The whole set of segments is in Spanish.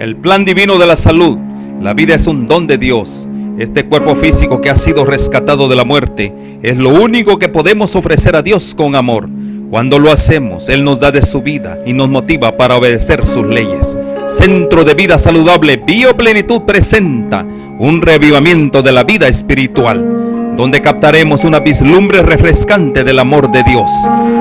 El plan divino de la salud. La vida es un don de Dios. Este cuerpo físico que ha sido rescatado de la muerte es lo único que podemos ofrecer a Dios con amor. Cuando lo hacemos, Él nos da de su vida y nos motiva para obedecer sus leyes. Centro de Vida Saludable Bioplenitud presenta un revivamiento de la vida espiritual, donde captaremos una vislumbre refrescante del amor de Dios.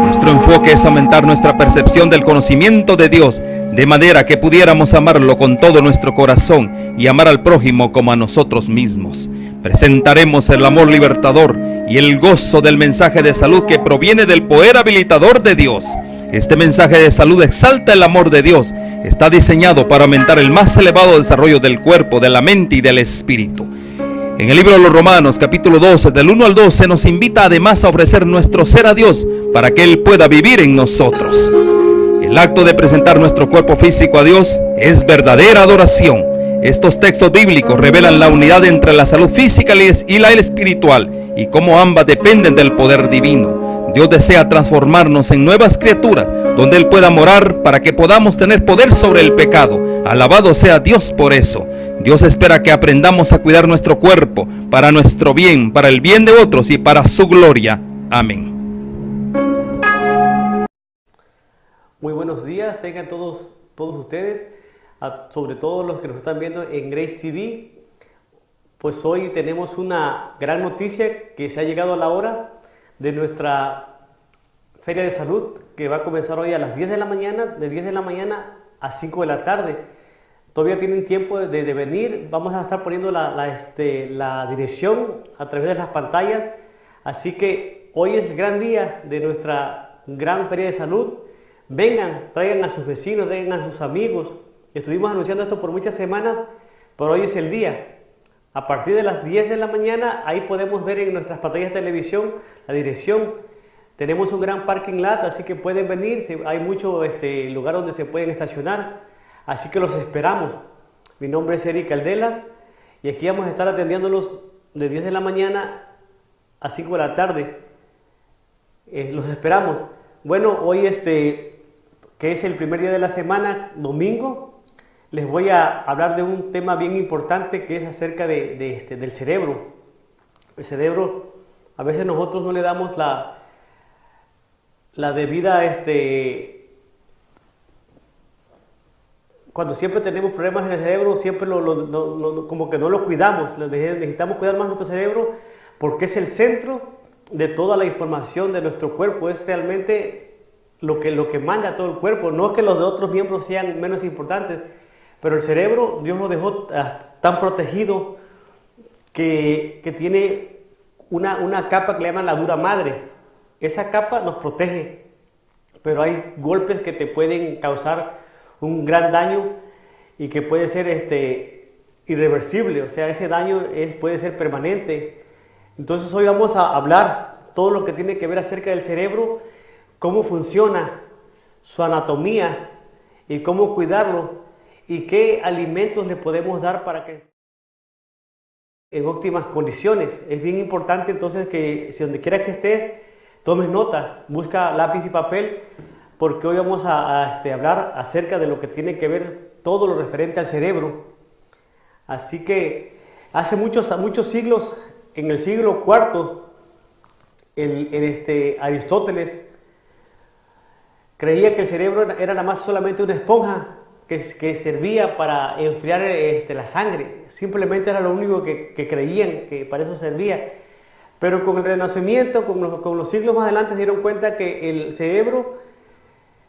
Nuestro enfoque es aumentar nuestra percepción del conocimiento de Dios, de manera que pudiéramos amarlo con todo nuestro corazón y amar al prójimo como a nosotros mismos. Presentaremos el amor libertador y el gozo del mensaje de salud que proviene del poder habilitador de Dios. Este mensaje de salud exalta el amor de Dios. Está diseñado para aumentar el más elevado desarrollo del cuerpo, de la mente y del espíritu. En el libro de los Romanos, capítulo 12, del 1 al 12, nos invita además a ofrecer nuestro ser a Dios para que Él pueda vivir en nosotros. El acto de presentar nuestro cuerpo físico a Dios es verdadera adoración. Estos textos bíblicos revelan la unidad entre la salud física y la espiritual y cómo ambas dependen del poder divino. Dios desea transformarnos en nuevas criaturas donde Él pueda morar para que podamos tener poder sobre el pecado. Alabado sea Dios por eso. Dios espera que aprendamos a cuidar nuestro cuerpo para nuestro bien, para el bien de otros y para su gloria. Amén. Muy buenos días, tengan todos ustedes, sobre todo los que nos están viendo en Grace TV. Pues hoy tenemos una gran noticia que se ha llegado a la hora de nuestra Feria de Salud, que va a comenzar hoy a las 10 de la mañana, de 10 de la mañana a 5 de la tarde. Todavía tienen tiempo de venir. Vamos a estar poniendo la dirección a través de las pantallas. Así que hoy es el gran día de nuestra gran Feria de Salud. Vengan, traigan a sus vecinos, traigan a sus amigos. Estuvimos anunciando esto por muchas semanas, pero hoy es el día. A partir de las 10 de la mañana, ahí podemos ver en nuestras pantallas de televisión la dirección. Tenemos un gran parking lot, así que pueden venir. Hay mucho lugar donde se pueden estacionar. Así que los esperamos. Mi nombre es Eric Caldelas y aquí vamos a estar atendiéndolos de 10 de la mañana a 5 de la tarde. Los esperamos. Bueno, hoy que es el primer día de la semana, domingo, les voy a hablar de un tema bien importante que es acerca del cerebro. El cerebro, a veces nosotros no le damos la debida, cuando siempre tenemos problemas en el cerebro, siempre como que no lo cuidamos. Necesitamos cuidar más nuestro cerebro porque es el centro de toda la información de nuestro cuerpo. Es realmente lo que manda a todo el cuerpo. No es que los de otros miembros sean menos importantes, pero el cerebro Dios lo dejó tan protegido que tiene una capa que le llaman la dura madre. Esa capa nos protege, pero hay golpes que te pueden causar un gran daño y que puede ser irreversible. O sea, ese daño puede ser permanente. Entonces hoy vamos a hablar todo lo que tiene que ver acerca del cerebro, cómo funciona, su anatomía y cómo cuidarlo y qué alimentos le podemos dar para que en óptimas condiciones. Es bien importante entonces que si donde quiera que estés, tomes nota, busca lápiz y papel, porque hoy vamos a hablar acerca de lo que tiene que ver todo lo referente al cerebro. Así que hace muchos siglos, en el siglo IV, Aristóteles creía que el cerebro era nada más solamente una esponja que servía para enfriar la sangre. Simplemente era lo único que creían que para eso servía. Pero con el Renacimiento, con los siglos más adelante, se dieron cuenta que el cerebro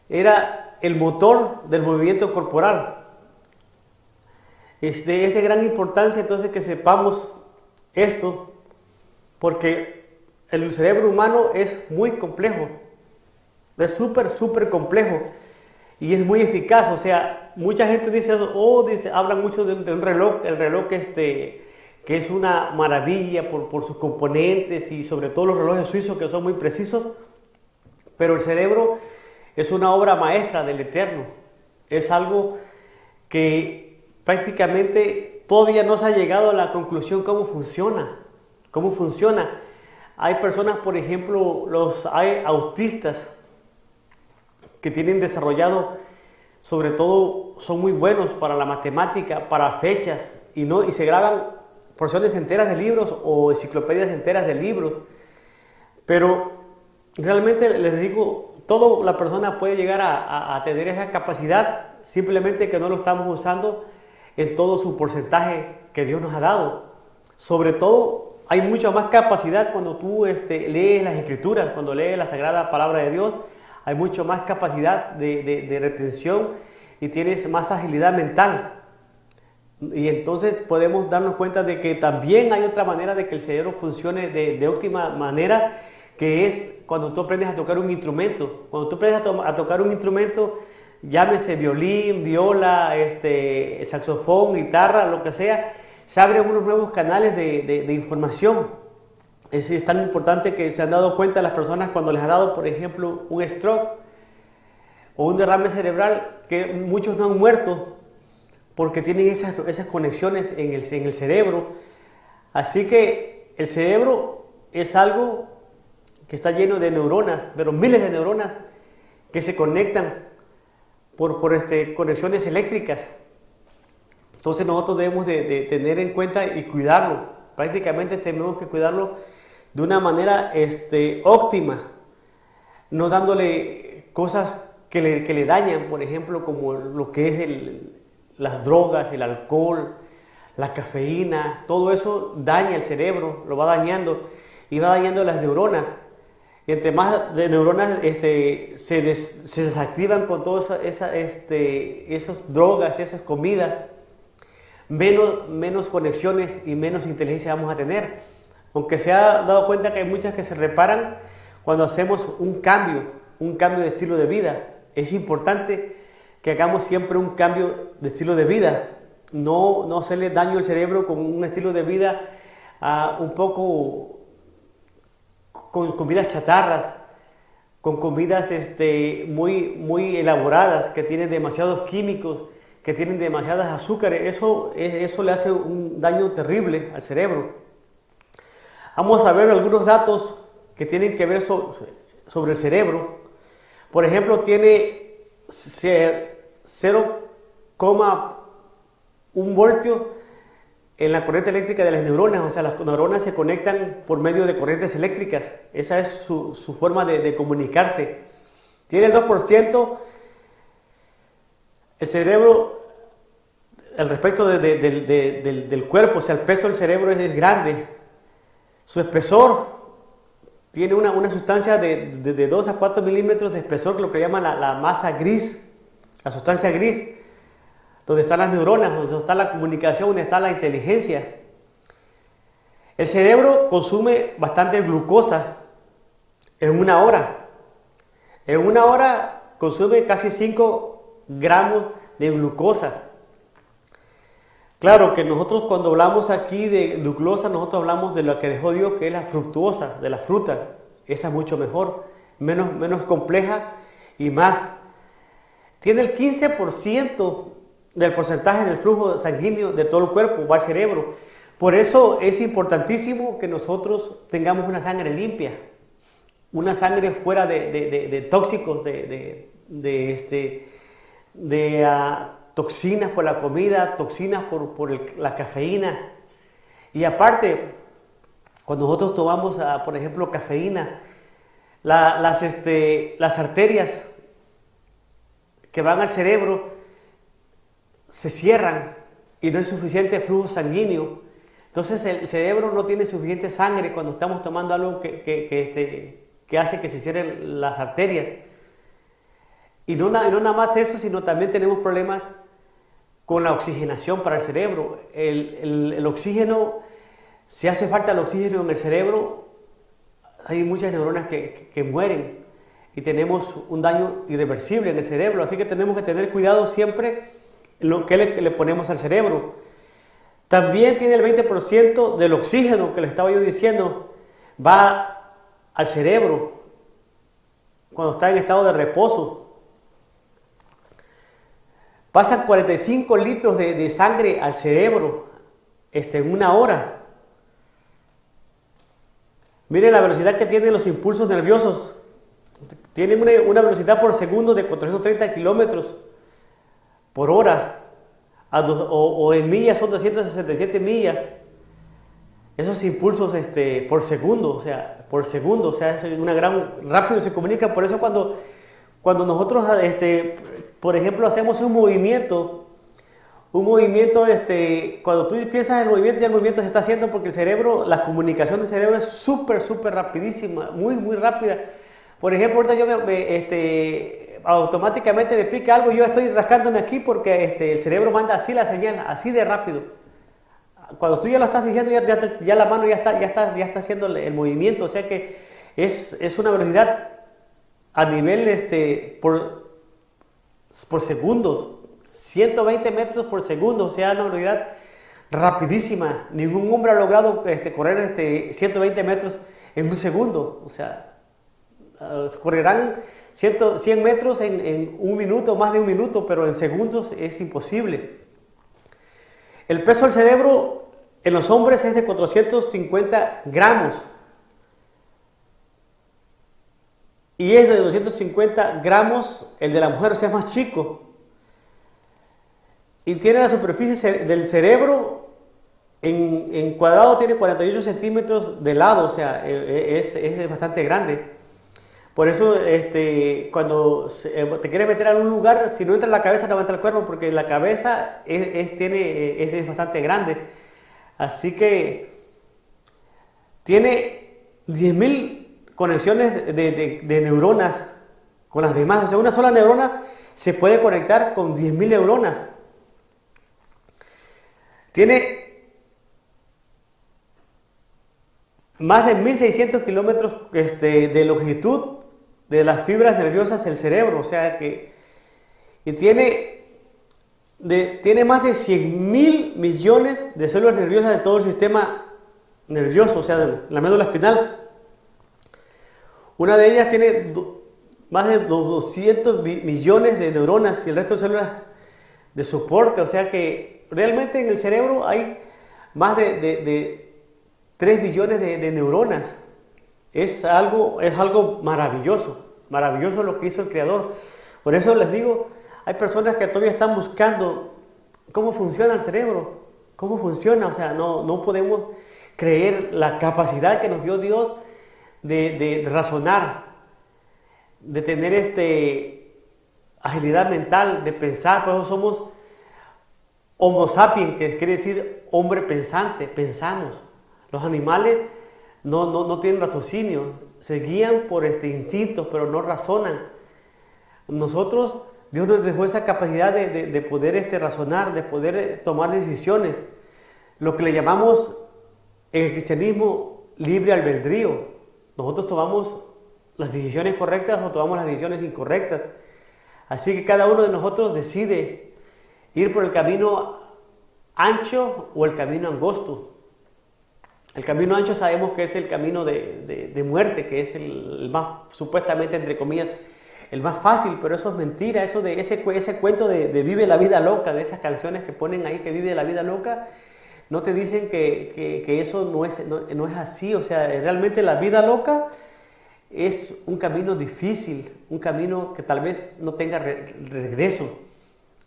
era el motor del movimiento corporal. Es de gran importancia entonces que sepamos esto, porque el cerebro humano es muy complejo, es súper complejo y es muy eficaz. O sea, mucha gente dice, hablan mucho de un reloj, el reloj que es una maravilla por sus componentes y sobre todo los relojes suizos que son muy precisos, pero el cerebro es una obra maestra del Eterno. Es algo que prácticamente todavía no se ha llegado a la conclusión cómo funciona. Hay personas, por ejemplo, hay autistas que tienen desarrollado sobre todo son muy buenos para la matemática, para fechas, y se graban porciones enteras de libros o enciclopedias enteras de libros. Pero realmente les digo, toda la persona puede llegar a tener esa capacidad, simplemente que no lo estamos usando en todo su porcentaje que Dios nos ha dado. Sobre todo, hay mucha más capacidad cuando tú lees las Escrituras, cuando lees la Sagrada Palabra de Dios, hay mucho más capacidad de retención y tienes más agilidad mental. Y entonces podemos darnos cuenta de que también hay otra manera de que el cerebro funcione de óptima manera, que es cuando tú aprendes a tocar un instrumento. Cuando tú aprendes a tocar un instrumento, llámese violín, viola, saxofón, guitarra, lo que sea, se abren unos nuevos canales de información. Es tan importante que se han dado cuenta las personas cuando les ha dado, por ejemplo, un stroke o un derrame cerebral, que muchos no han muerto porque tienen esas conexiones en el cerebro. Así que el cerebro es algo que está lleno de neuronas, pero miles de neuronas que se conectan por conexiones eléctricas. Entonces nosotros debemos de tener en cuenta y cuidarlo. Prácticamente tenemos que cuidarlo de una manera óptima, no dándole cosas que le dañan, por ejemplo, como lo que es las drogas, el alcohol, la cafeína. Todo eso daña el cerebro, lo va dañando y va dañando las neuronas. Y entre más de neuronas se desactivan con todas esas drogas, esas comidas, menos conexiones y menos inteligencia vamos a tener. Aunque se ha dado cuenta que hay muchas que se reparan cuando hacemos un cambio de estilo de vida. Es importante que hagamos siempre un cambio de estilo de vida, no hacerle daño al cerebro con un estilo de vida un poco con comidas chatarras, con comidas muy elaboradas, que tienen demasiados químicos, que tienen demasiadas azúcares. Eso le hace un daño terrible al cerebro. Vamos a ver algunos datos que tienen que ver sobre el cerebro. Por ejemplo, tiene 0,1 voltio en la corriente eléctrica de las neuronas. O sea, las neuronas se conectan por medio de corrientes eléctricas. Esa es su forma de comunicarse. Tiene el 2%. El cerebro, al respecto del cuerpo, o sea, el peso del cerebro es grande. Su espesor tiene una sustancia de 2 a 4 milímetros de espesor, lo que llaman la masa gris, la sustancia gris, donde están las neuronas, donde está la comunicación, donde está la inteligencia. El cerebro consume bastante glucosa en una hora. En una hora consume casi 5 gramos de glucosa. Claro que nosotros cuando hablamos aquí de glucosa, nosotros hablamos de lo que dejó Dios, que es la fructuosa, de la fruta. Esa es mucho mejor, menos compleja y más. Tiene el 15% del porcentaje del flujo sanguíneo de todo el cuerpo, va al cerebro. Por eso es importantísimo que nosotros tengamos una sangre limpia, una sangre fuera de tóxicos, toxinas por la comida, toxinas por la cafeína. Y aparte, cuando nosotros tomamos, por ejemplo, cafeína, las arterias que van al cerebro se cierran y no hay suficiente flujo sanguíneo. Entonces el cerebro no tiene suficiente sangre cuando estamos tomando algo que hace que se cierren las arterias. Y no nada más eso, sino también tenemos problemas con la oxigenación para el cerebro. El oxígeno, si hace falta el oxígeno en el cerebro, hay muchas neuronas que mueren y tenemos un daño irreversible en el cerebro. Así que tenemos que tener cuidado siempre en lo que le ponemos al cerebro. También tiene el 20% del oxígeno que le estaba yo diciendo, va al cerebro cuando está en estado de reposo. Pasan 45 litros de sangre al cerebro en una hora. Miren la velocidad que tienen los impulsos nerviosos. Tienen una velocidad por segundo de 430 kilómetros por hora, o en millas son 267 millas. Esos impulsos por segundo, o sea, es una gran, rápido se comunica. Por eso cuando nosotros, por ejemplo, hacemos un movimiento, cuando tú piensas en el movimiento, ya el movimiento se está haciendo, porque el cerebro, la comunicación del cerebro es súper rapidísima, muy rápida. Por ejemplo, ahorita yo automáticamente me pica algo, yo estoy rascándome aquí porque el cerebro manda así la señal, así de rápido. Cuando tú ya lo estás diciendo, ya la mano ya está haciendo el movimiento, o sea que es una velocidad a nivel por segundos, 120 metros por segundo, o sea, una velocidad rapidísima. Ningún hombre ha logrado correr 120 metros en un segundo, o sea, correrán 100 metros en un minuto, más de un minuto, pero en segundos es imposible. El peso del cerebro en los hombres es de 450 gramos. Y es de 250 gramos el de la mujer, o sea, es más chico. Y tiene la superficie del cerebro en cuadrado, tiene 48 centímetros de lado, o sea, es bastante grande. Por eso, cuando te quieres meter en un lugar, si no entra en la cabeza, no va a entrar el cuerpo, porque la cabeza es bastante grande. Así que tiene 10.000 conexiones de neuronas con las demás. O sea, una sola neurona se puede conectar con 10.000 neuronas. Tiene más de 1.600 kilómetros de longitud de las fibras nerviosas del cerebro. O sea que tiene más de 100.000 millones de células nerviosas de todo el sistema nervioso, o sea, de la médula espinal. Una de ellas tiene más de 200 millones de neuronas y el resto de células de soporte, o sea que realmente en el cerebro hay más de 3 billones de neuronas. Es algo maravilloso lo que hizo el Creador. Por eso les digo, hay personas que todavía están buscando cómo funciona el cerebro, cómo funciona, o sea, no podemos creer la capacidad que nos dio Dios de razonar, de tener agilidad mental, de pensar. Por eso somos Homo sapiens, que quiere decir hombre pensante, pensamos. Los animales no tienen raciocinio, se guían por instintos, pero no razonan. Nosotros, Dios nos dejó esa capacidad de poder razonar, de poder tomar decisiones, lo que le llamamos en el cristianismo libre albedrío. Nosotros tomamos las decisiones correctas o tomamos las decisiones incorrectas. Así que cada uno de nosotros decide ir por el camino ancho o el camino angosto. El camino ancho sabemos que es el camino de muerte, que es el más, supuestamente, entre comillas, el más fácil, pero eso es mentira. Eso de ese cuento de vive la vida loca, de esas canciones que ponen ahí que vive la vida loca, no te dicen que eso no es así. O sea, realmente la vida loca es un camino difícil, un camino que tal vez no tenga regreso.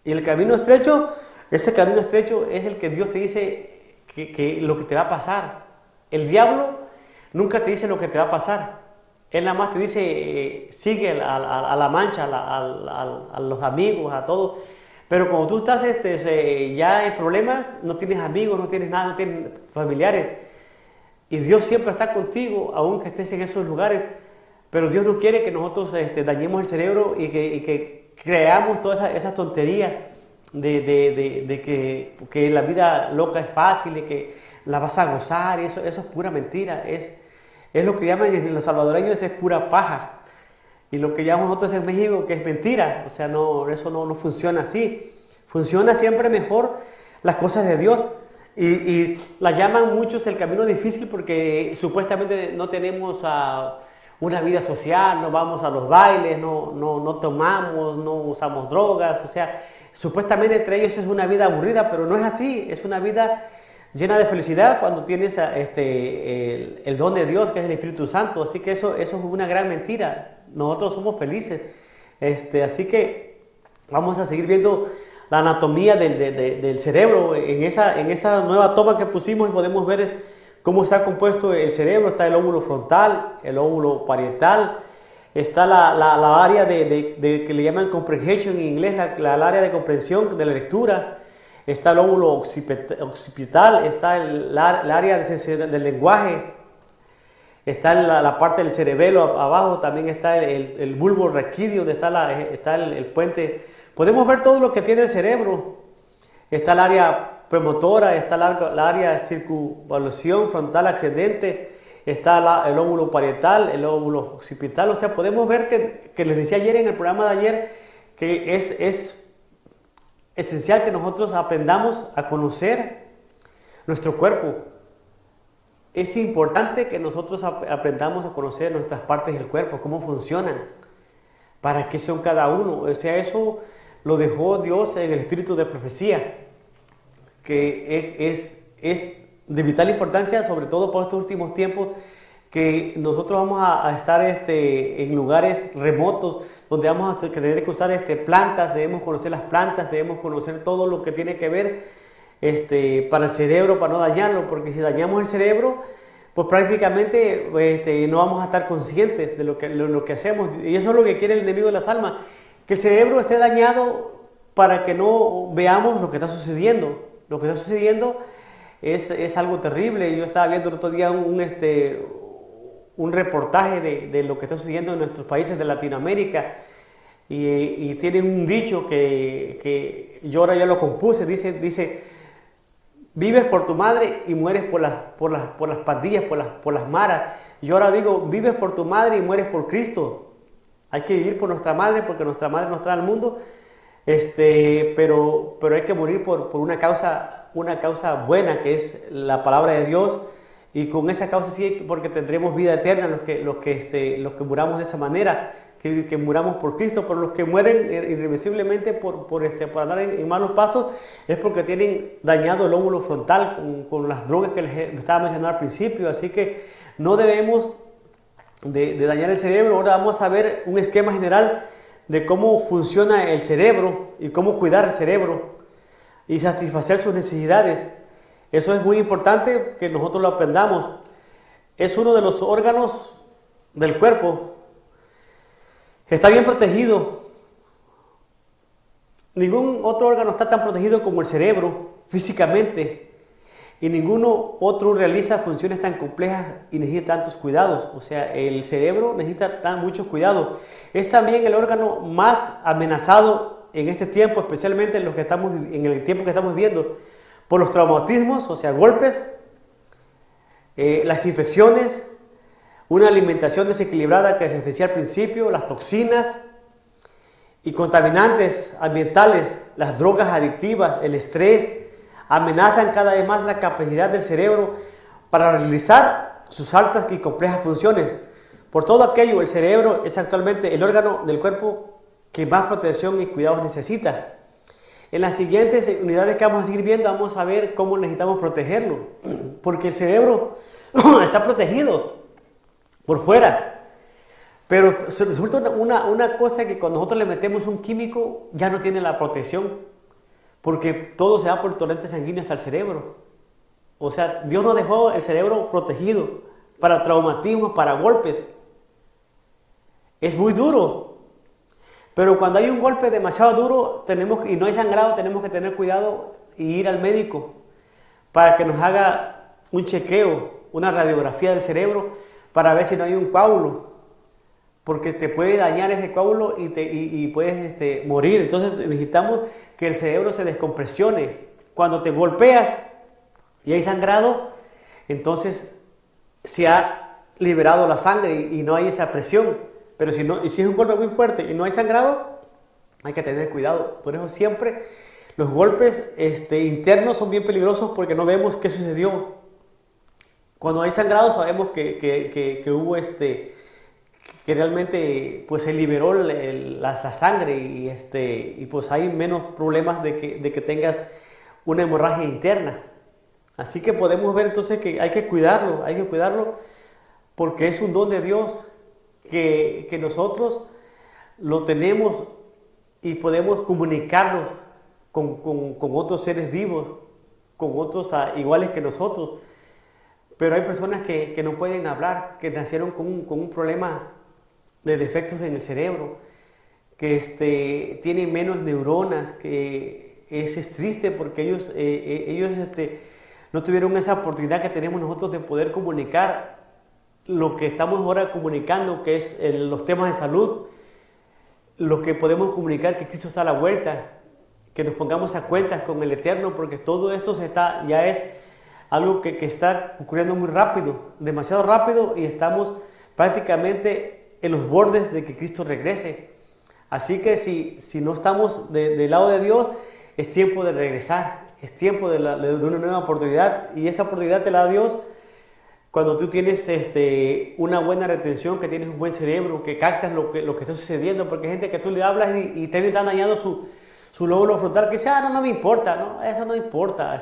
Y el camino estrecho, ese camino estrecho es el que Dios te dice que lo que te va a pasar. El diablo nunca te dice lo que te va a pasar. Él nada más te dice, sigue a la mancha, a los amigos, a todos. Pero cuando tú estás ya en problemas, no tienes amigos, no tienes nada, no tienes familiares. Y Dios siempre está contigo, aunque estés en esos lugares. Pero Dios no quiere que nosotros dañemos el cerebro y que creamos todas esas tonterías de que la vida loca es fácil y que la vas a gozar. Y eso es pura mentira. Es lo que llaman en los salvadoreños, es pura paja. Y lo que llamamos nosotros en México, que es mentira. O sea, eso no funciona así. Funciona siempre mejor las cosas de Dios. Y la llaman muchos el camino difícil porque supuestamente no tenemos una vida social, no vamos a los bailes, no tomamos, no usamos drogas. O sea, supuestamente entre ellos es una vida aburrida, pero no es así. Es una vida llena de felicidad cuando tienes el don de Dios, que es el Espíritu Santo. Así que eso es una gran mentira. Nosotros somos felices. Así que vamos a seguir viendo la anatomía del cerebro. En esa nueva toma que pusimos podemos ver cómo está compuesto el cerebro. Está el lóbulo frontal, el lóbulo parietal, está la área que le llaman comprehension en inglés, la área de comprensión de la lectura. Está el lóbulo occipital, está el área del lenguaje, está la parte del cerebelo abajo, también está el bulbo raquídeo, donde está el puente. Podemos ver todo lo que tiene el cerebro. Está el área premotora, está la área de circunvalación frontal ascendente, está el lóbulo parietal, el lóbulo occipital. O sea, podemos ver que les decía ayer en el programa de ayer que es esencial que nosotros aprendamos a conocer nuestro cuerpo. Es importante que nosotros aprendamos a conocer nuestras partes del cuerpo, cómo funcionan, para qué son cada uno. O sea, eso lo dejó Dios en el espíritu de profecía, que es de vital importancia, sobre todo por estos últimos tiempos, que nosotros vamos a estar en lugares remotos, donde vamos a tener que usar plantas. Debemos conocer las plantas, debemos conocer todo lo que tiene que ver para el cerebro, para no dañarlo, porque si dañamos el cerebro, pues prácticamente no vamos a estar conscientes de lo que hacemos. Y eso es lo que quiere el enemigo de las almas, que el cerebro esté dañado para que no veamos lo que está sucediendo. Lo que está sucediendo es algo terrible. Yo estaba viendo el otro día un reportaje de lo que está sucediendo en nuestros países de Latinoamérica, y tienen un dicho que yo ahora ya lo compuse, dice: vives por tu madre y mueres por las pandillas, por las maras. Yo ahora digo: vives por tu madre y mueres por Cristo. Hay que vivir por nuestra madre, porque nuestra madre nos trae al mundo, pero hay que morir por una causa buena, que es la palabra de Dios. Y con esa causa sí, porque tendremos vida eterna los que muramos de esa manera, que muramos por Cristo. Pero los que mueren irreversiblemente por andar en malos pasos, es porque tienen dañado el lóbulo frontal con las drogas que les estaba mencionando al principio. Así que no debemos de dañar el cerebro. Ahora vamos a ver un esquema general de cómo funciona el cerebro y cómo cuidar el cerebro y satisfacer sus necesidades. Eso es muy importante que nosotros lo aprendamos. Es uno de los órganos del cuerpo. Está bien protegido. Ningún otro órgano está tan protegido como el cerebro físicamente, y ninguno otro realiza funciones tan complejas y necesita tantos cuidados. O sea, el cerebro necesita muchos cuidados. Es también el órgano más amenazado en este tiempo, especialmente en el tiempo que estamos viviendo, por los traumatismos, o sea, golpes, las infecciones, una alimentación desequilibrada que les decía al principio, las toxinas y contaminantes ambientales, las drogas adictivas, el estrés, amenazan cada vez más la capacidad del cerebro para realizar sus altas y complejas funciones. Por todo aquello, el cerebro es actualmente el órgano del cuerpo que más protección y cuidados necesita. En las siguientes unidades que vamos a seguir viendo, vamos a ver cómo necesitamos protegerlo, porque el cerebro está protegido por fuera, pero resulta una cosa que cuando nosotros le metemos un químico ya no tiene la protección, porque todo se va por el torrente sanguíneo hasta el cerebro. O sea, Dios nos dejó el cerebro protegido para traumatismos, para golpes. Es muy duro. Pero cuando hay un golpe demasiado duro y no hay sangrado, tenemos que tener cuidado y ir al médico para que nos haga un chequeo, una radiografía del cerebro, para ver si no hay un coágulo, porque te puede dañar ese coágulo y puedes morir. Entonces necesitamos que el cerebro se descompresione. Cuando te golpeas y hay sangrado, entonces se ha liberado la sangre y no hay esa presión. Pero si es un golpe muy fuerte y no hay sangrado, hay que tener cuidado. Por eso siempre los golpes internos son bien peligrosos, porque no vemos qué sucedió. Cuando hay sangrado sabemos que hubo que realmente pues se liberó la sangre y pues hay menos problemas de que tengas una hemorragia interna. Así que podemos ver entonces que hay que cuidarlo porque es un don de Dios que nosotros lo tenemos y podemos comunicarnos con otros seres vivos, con otros iguales que nosotros. Pero hay personas que no pueden hablar, que nacieron con un problema de defectos en el cerebro, que tienen menos neuronas, que es triste porque ellos no tuvieron esa oportunidad que tenemos nosotros de poder comunicar lo que estamos ahora comunicando, que es los temas de salud, lo que podemos comunicar, que Cristo está a la vuelta, que nos pongamos a cuentas con el Eterno, porque todo esto ya es algo que está ocurriendo muy rápido, demasiado rápido, y estamos prácticamente en los bordes de que Cristo regrese. Así que si no estamos del lado de Dios, es tiempo de regresar, es tiempo de una nueva oportunidad, y esa oportunidad te la da Dios cuando tú tienes una buena retención, que tienes un buen cerebro, que captas lo que está sucediendo, porque hay gente que tú le hablas y te están dañando su lóbulo frontal, que dice, no me importa, no, eso no importa,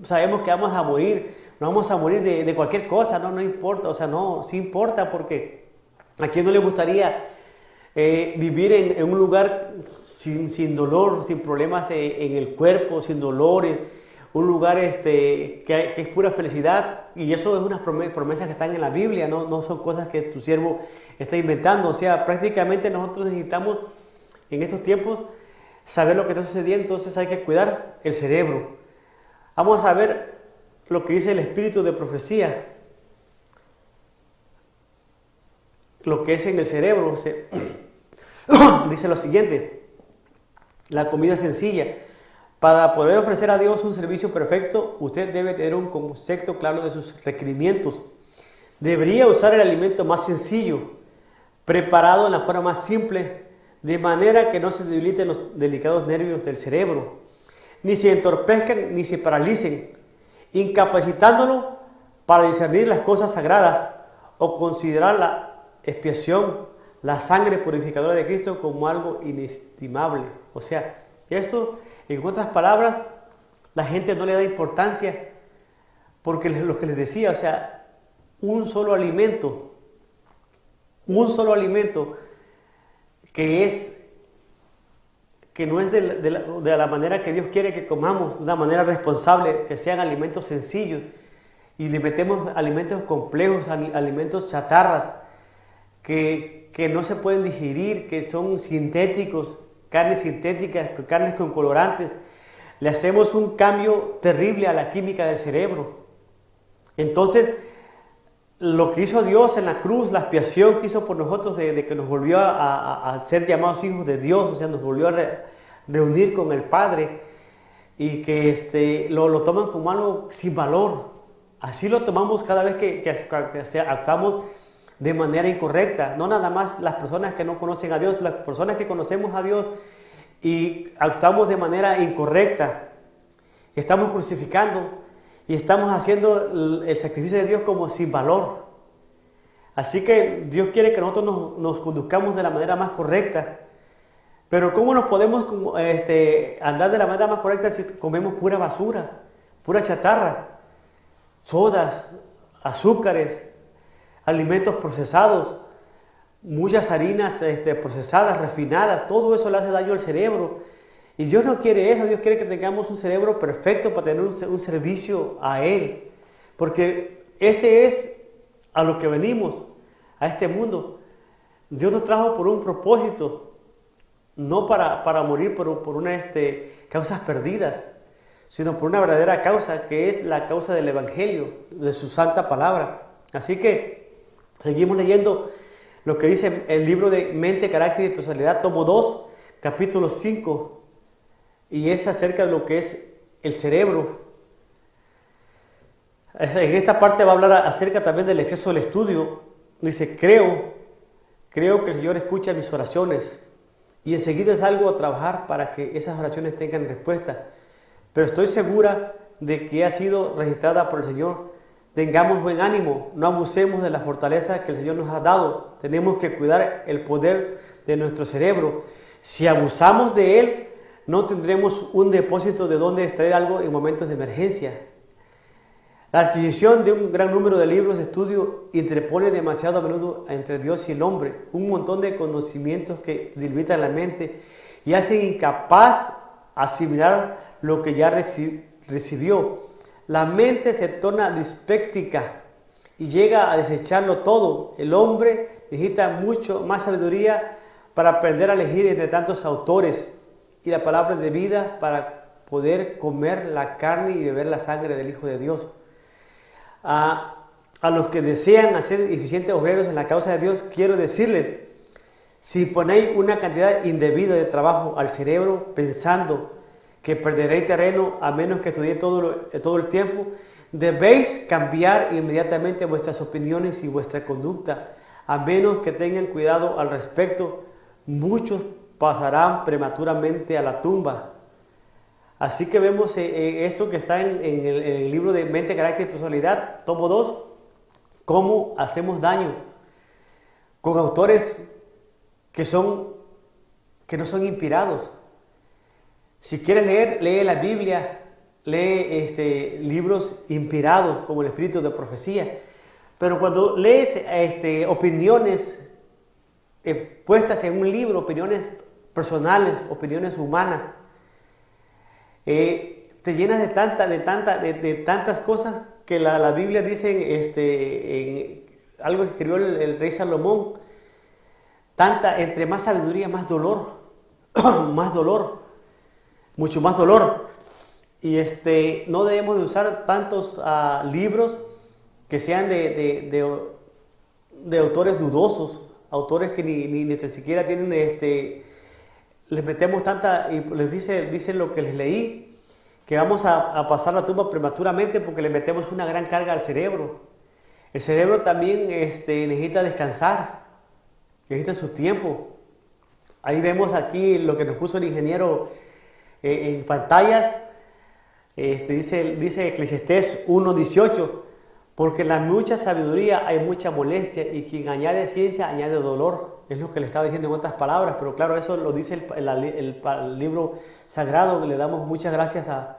sabemos que vamos a morir, no vamos a morir de cualquier cosa, no importa, no, sí importa, porque a quién no le gustaría vivir en un lugar sin dolor, sin problemas en el cuerpo, sin dolores, un lugar que es pura felicidad, y eso es unas promesas que están en la Biblia, no son cosas que tu siervo está inventando. O sea, prácticamente nosotros necesitamos en estos tiempos saber lo que está sucediendo, entonces hay que cuidar el cerebro. Vamos a ver lo que dice el espíritu de profecía, lo que es en el cerebro. Dice lo siguiente: la comida sencilla. Para poder ofrecer a Dios un servicio perfecto, usted debe tener un concepto claro de sus requerimientos. Debería usar el alimento más sencillo, preparado en la forma más simple, de manera que no se debiliten los delicados nervios del cerebro, ni se entorpezcan ni se paralicen, incapacitándolo para discernir las cosas sagradas o considerar la expiación, la sangre purificadora de Cristo como algo inestimable. O sea, esto, en otras palabras, la gente no le da importancia, porque lo que les decía, o sea, un solo alimento que no es de la manera que Dios quiere que comamos, de una manera responsable, que sean alimentos sencillos, y le metemos alimentos complejos, alimentos chatarras, que no se pueden digerir, que son sintéticos, carnes sintéticas, carnes con colorantes. Le hacemos un cambio terrible a la química del cerebro. Entonces, lo que hizo Dios en la cruz, la expiación que hizo por nosotros, de que nos volvió a ser llamados hijos de Dios, o sea, nos volvió a reunir con el Padre, y que lo toman como algo sin valor. Así lo tomamos cada vez que actuamos de manera incorrecta. No nada más las personas que no conocen a Dios, las personas que conocemos a Dios y actuamos de manera incorrecta, estamos crucificando y estamos haciendo el sacrificio de Dios como sin valor. Así que Dios quiere que nosotros nos conduzcamos de la manera más correcta. Pero ¿cómo nos podemos andar de la manera más correcta si comemos pura basura, pura chatarra, sodas, azúcares, alimentos procesados, muchas harinas procesadas, refinadas? Todo eso le hace daño al cerebro. Y Dios no quiere eso. Dios quiere que tengamos un cerebro perfecto para tener un servicio a Él. Porque ese es a lo que venimos, a este mundo. Dios nos trajo por un propósito, no para morir por unas causas perdidas, sino por una verdadera causa, que es la causa del Evangelio, de su santa palabra. Así que seguimos leyendo lo que dice el libro de Mente, Carácter y Personalidad, tomo 2, capítulo 5, y es acerca de lo que es el cerebro. En esta parte va a hablar acerca también del exceso del estudio. Dice, creo que el Señor escucha mis oraciones, y enseguida salgo a trabajar para que esas oraciones tengan respuesta. Pero estoy segura de que ha sido registrada por el Señor. Tengamos buen ánimo, no abusemos de la fortaleza que el Señor nos ha dado. Tenemos que cuidar el poder de nuestro cerebro. Si abusamos de él, no tendremos un depósito de donde extraer algo en momentos de emergencia. La adquisición de un gran número de libros de estudio interpone demasiado a menudo entre Dios y el hombre un montón de conocimientos que delimitan la mente y hacen incapaz asimilar lo que ya recibió. La mente se torna dispéptica y llega a desecharlo todo. El hombre necesita mucho más sabiduría para aprender a elegir entre tantos autores y la palabra de vida para poder comer la carne y beber la sangre del Hijo de Dios. A los que desean hacer eficientes obreros en la causa de Dios, quiero decirles, si ponéis una cantidad indebida de trabajo al cerebro pensando que perderéis terreno a menos que estudiéis todo el tiempo, debéis cambiar inmediatamente vuestras opiniones y vuestra conducta, a menos que tengan cuidado al respecto. Muchos pasarán prematuramente a la tumba. Así que vemos esto que está en el libro de Mente, Carácter y Personalidad, tomo 2, cómo hacemos daño con autores que no son inspirados. Si quieres leer, lee la Biblia, lee libros inspirados como el Espíritu de Profecía. Pero cuando lees opiniones puestas en un libro, opiniones personales, opiniones humanas, te llenas de tantas cosas que la Biblia dice en algo que escribió el rey Salomón. Entre más sabiduría, más dolor, más dolor, mucho más dolor. Y no debemos de usar tantos libros que sean de autores dudosos, autores que ni siquiera tienen, les metemos y les dice lo que les leí, que vamos a pasar la tumba prematuramente porque le metemos una gran carga al cerebro. El cerebro también necesita descansar, necesita su tiempo. Ahí vemos aquí lo que nos puso el ingeniero en pantallas. Dice Eclesiastés 1:18, porque en la mucha sabiduría hay mucha molestia y quien añade ciencia añade dolor. Es lo que le estaba diciendo en otras palabras, pero claro, eso lo dice el libro sagrado. Le damos muchas gracias a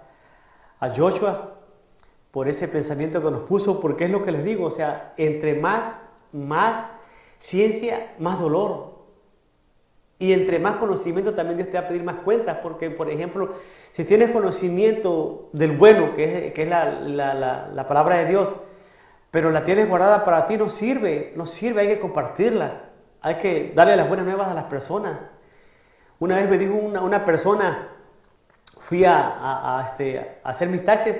Joshua por ese pensamiento que nos puso, porque es lo que les digo, o sea, entre más ciencia, más dolor. Y entre más conocimiento también Dios te va a pedir más cuentas, porque por ejemplo, si tienes conocimiento del bueno, que es la palabra de Dios, pero la tienes guardada para ti, no sirve, hay que compartirla, hay que darle las buenas nuevas a las personas. Una vez me dijo una persona, fui a hacer mis taxes,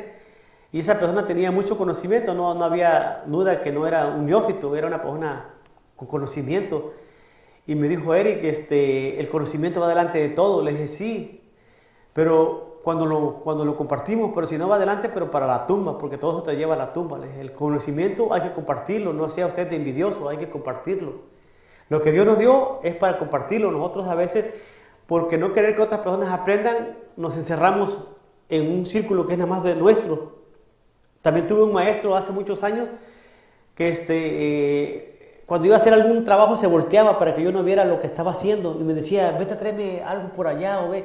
y esa persona tenía mucho conocimiento, no había duda que no era un neófito, era una persona con conocimiento. Y me dijo, Eric, el conocimiento va delante de todo. Le dije, sí, pero cuando lo compartimos, pero si no va adelante, pero para la tumba, porque todo eso te lleva a la tumba. Le dije, el conocimiento hay que compartirlo, no sea usted de envidioso, hay que compartirlo. Lo que Dios nos dio es para compartirlo. Nosotros a veces, porque no querer que otras personas aprendan, nos encerramos en un círculo que es nada más de nuestro. También tuve un maestro hace muchos años que cuando iba a hacer algún trabajo se volteaba para que yo no viera lo que estaba haciendo y me decía, vete a traerme algo por allá o ve.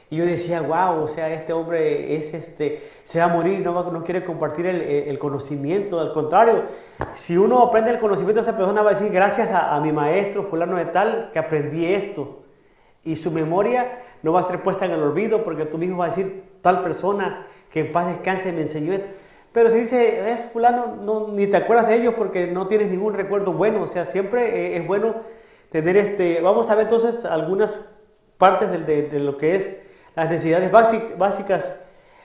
Y yo decía, wow, o sea, este hombre se va a morir, no quiere compartir el conocimiento. Al contrario, si uno aprende el conocimiento, esa persona va a decir, gracias a mi maestro fulano de tal que aprendí esto. Y su memoria no va a ser puesta en el olvido porque tú mismo vas a decir, tal persona que en paz descanse me enseñó esto. Pero si dice, es fulano, ni te acuerdas de ellos porque no tienes ningún recuerdo bueno. O sea, siempre es bueno tener Vamos a ver entonces algunas partes de lo que es las necesidades básicas.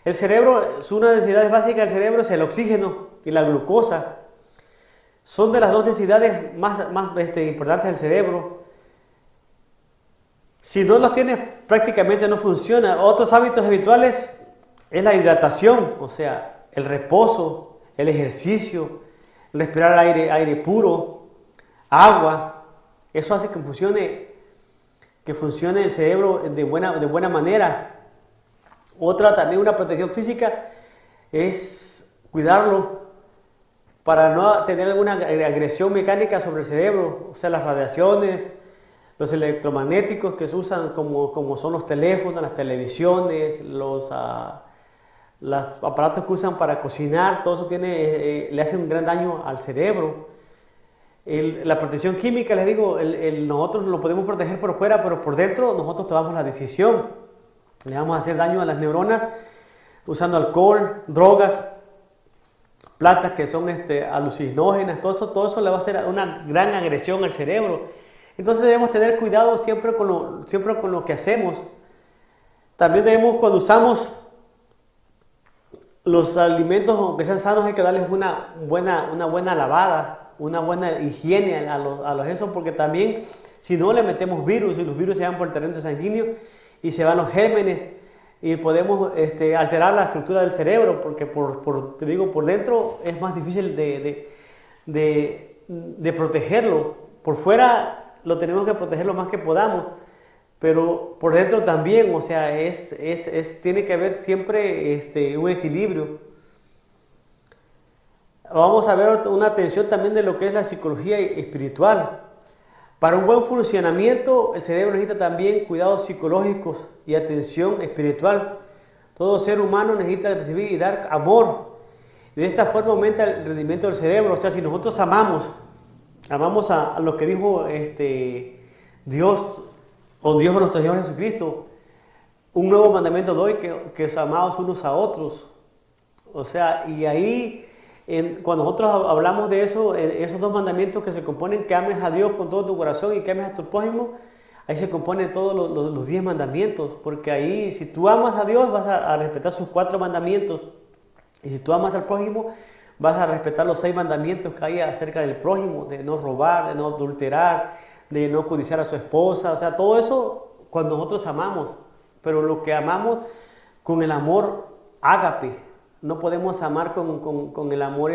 El cerebro, una necesidad básica del cerebro es el oxígeno y la glucosa. Son de las dos necesidades más importantes del cerebro. Si no los tienes, prácticamente no funciona. Otros hábitos habituales es la hidratación, o sea, el reposo, el ejercicio, respirar aire puro, agua. Eso hace que funcione el cerebro de buena manera. También una protección física es cuidarlo para no tener alguna agresión mecánica sobre el cerebro, o sea, las radiaciones, los electromagnéticos que se usan como son los teléfonos, las televisiones, los aparatos que usan para cocinar, todo eso le hace un gran daño al cerebro. La protección química, les digo, nosotros lo podemos proteger por fuera, pero por dentro nosotros tomamos la decisión. Le vamos a hacer daño a las neuronas usando alcohol, drogas, plantas que son alucinógenas, todo eso le va a hacer una gran agresión al cerebro. Entonces debemos tener cuidado siempre con lo que hacemos. También debemos, cuando usamos los alimentos que sean sanos, hay que darles una buena lavada, una buena higiene a los esos, porque también si no le metemos virus, y los virus se van por el terreno sanguíneo y se van los gérmenes y podemos alterar la estructura del cerebro, porque te digo, por dentro es más difícil de protegerlo. Por fuera lo tenemos que proteger lo más que podamos, pero por dentro también, o sea, tiene que haber siempre un equilibrio. Vamos a ver una atención también de lo que es la psicología espiritual. Para un buen funcionamiento, el cerebro necesita también cuidados psicológicos y atención espiritual. Todo ser humano necesita recibir y dar amor. Y de esta forma aumenta el rendimiento del cerebro. O sea, si nosotros amamos a lo que dijo Dios, o Dios nuestro Señor Jesucristo, un nuevo mandamiento doy, que os amaos unos a otros. O sea, y ahí, cuando nosotros hablamos de eso, esos dos mandamientos que se componen, que ames a Dios con todo tu corazón y que ames a tu prójimo, ahí se componen todos los 10 mandamientos, porque ahí, si tú amas a Dios, vas a respetar sus 4 mandamientos, y si tú amas al prójimo, vas a respetar los 6 mandamientos que hay acerca del prójimo, de no robar, de no adulterar, de no codiciar a su esposa. O sea, todo eso cuando nosotros amamos, pero lo que amamos con el amor ágape. No podemos amar con el amor,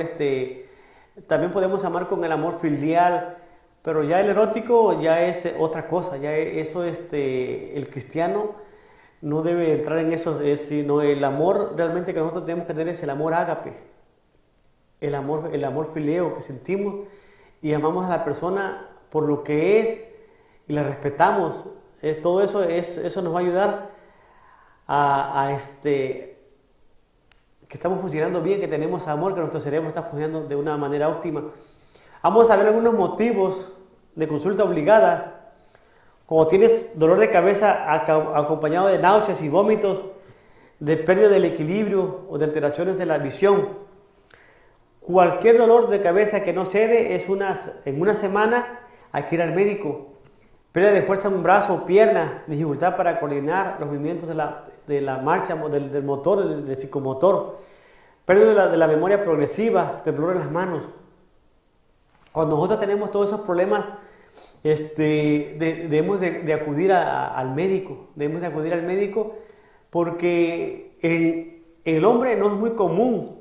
también podemos amar con el amor filial, pero ya el erótico ya es otra cosa. Ya eso, el cristiano no debe entrar en eso, sino el amor realmente que nosotros tenemos que tener es el amor ágape, el amor fileo que sentimos y amamos a la persona por lo que es y la respetamos. Todo eso nos va a ayudar a que estamos funcionando bien, que tenemos amor, que nuestro cerebro está funcionando de una manera óptima. Vamos a ver algunos motivos de consulta obligada. Como tienes dolor de cabeza acompañado de náuseas y vómitos, de pérdida del equilibrio o de alteraciones de la visión. Cualquier dolor de cabeza que no cede en una semana hay que ir al médico. Pérdida de fuerza en un brazo o pierna, dificultad para coordinar los movimientos de la marcha, del motor, del psicomotor. Pérdida de la memoria progresiva, temblor en las manos. Cuando nosotros tenemos todos esos problemas, debemos de acudir al médico. Debemos de acudir al médico porque en el hombre no es muy común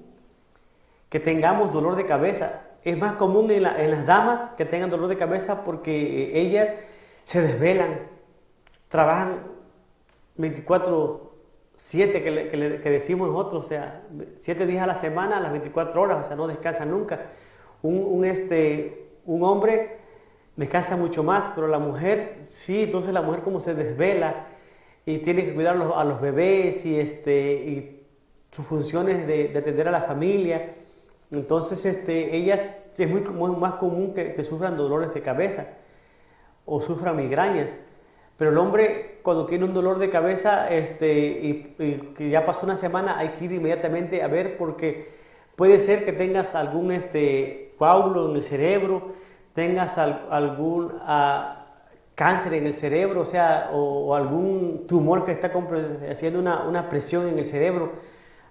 que tengamos dolor de cabeza. Es más común en las damas que tengan dolor de cabeza porque ellas se desvelan, trabajan 24/7 que decimos nosotros, o sea, 7 días a la semana, a las 24 horas, o sea, no descansan nunca. Un hombre descansa mucho más, pero la mujer sí. Entonces la mujer como se desvela y tiene que cuidar a los bebés y sus funciones de atender a la familia. Entonces ellas es muy más común que sufran dolores de cabeza o sufran migrañas. Pero el hombre, cuando tiene un dolor de cabeza y que ya pasó una semana, hay que ir inmediatamente a ver, porque puede ser que tengas algún coágulo en el cerebro, tengas algún cáncer en el cerebro, o sea, o algún tumor que está haciendo una presión en el cerebro.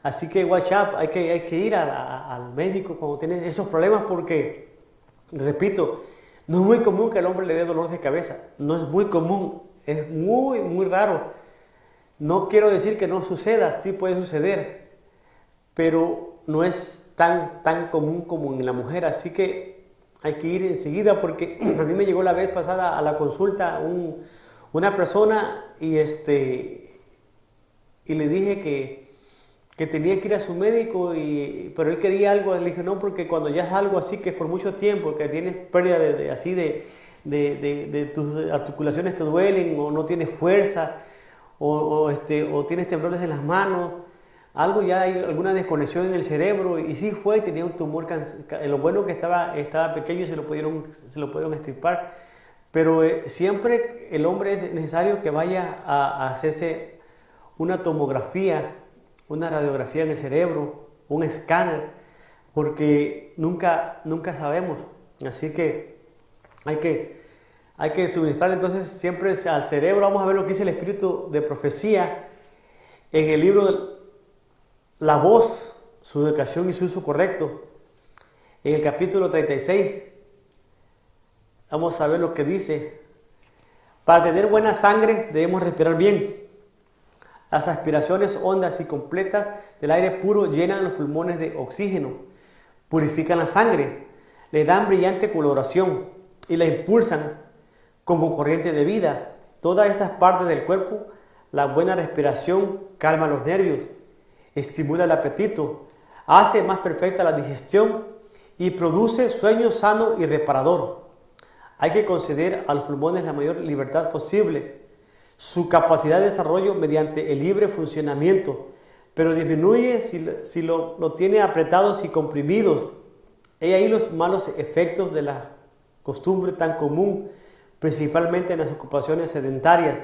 Así que watch out, hay que ir al médico cuando tienes esos problemas, porque, repito, no es muy común que el hombre le dé dolor de cabeza. No es muy común, es muy, muy raro. No quiero decir que no suceda, sí puede suceder, pero no es tan común como en la mujer. Así que hay que ir enseguida, porque a mí me llegó la vez pasada a la consulta una persona y le dije que tenía que ir a su médico, pero él quería algo. Le dije no, porque cuando ya es algo así que es por mucho tiempo, que tienes pérdida de tus articulaciones te duelen, o no tienes fuerza, o tienes temblores en las manos, algo ya hay alguna desconexión en el cerebro, y sí tenía un tumor. Lo bueno que estaba pequeño y se lo pudieron extirpar, pero siempre el hombre es necesario que vaya a hacerse una tomografía, una radiografía en el cerebro, un escáner, porque nunca sabemos. Así que hay que suministrar entonces siempre al cerebro. Vamos a ver lo que dice el espíritu de profecía en el libro La Voz, su educación y su uso correcto, en el capítulo 36. Vamos a ver lo que dice. Para tener buena sangre debemos respirar bien. Las aspiraciones hondas y completas del aire puro llenan los pulmones de oxígeno, purifican la sangre, le dan brillante coloración y la impulsan como corriente de vida. Todas estas partes del cuerpo, la buena respiración calma los nervios, estimula el apetito, hace más perfecta la digestión y produce sueño sano y reparador. Hay que conceder a los pulmones la mayor libertad posible, su capacidad de desarrollo mediante el libre funcionamiento, pero disminuye si lo tiene apretados y comprimidos. He ahí los malos efectos de la costumbre tan común, principalmente en las ocupaciones sedentarias,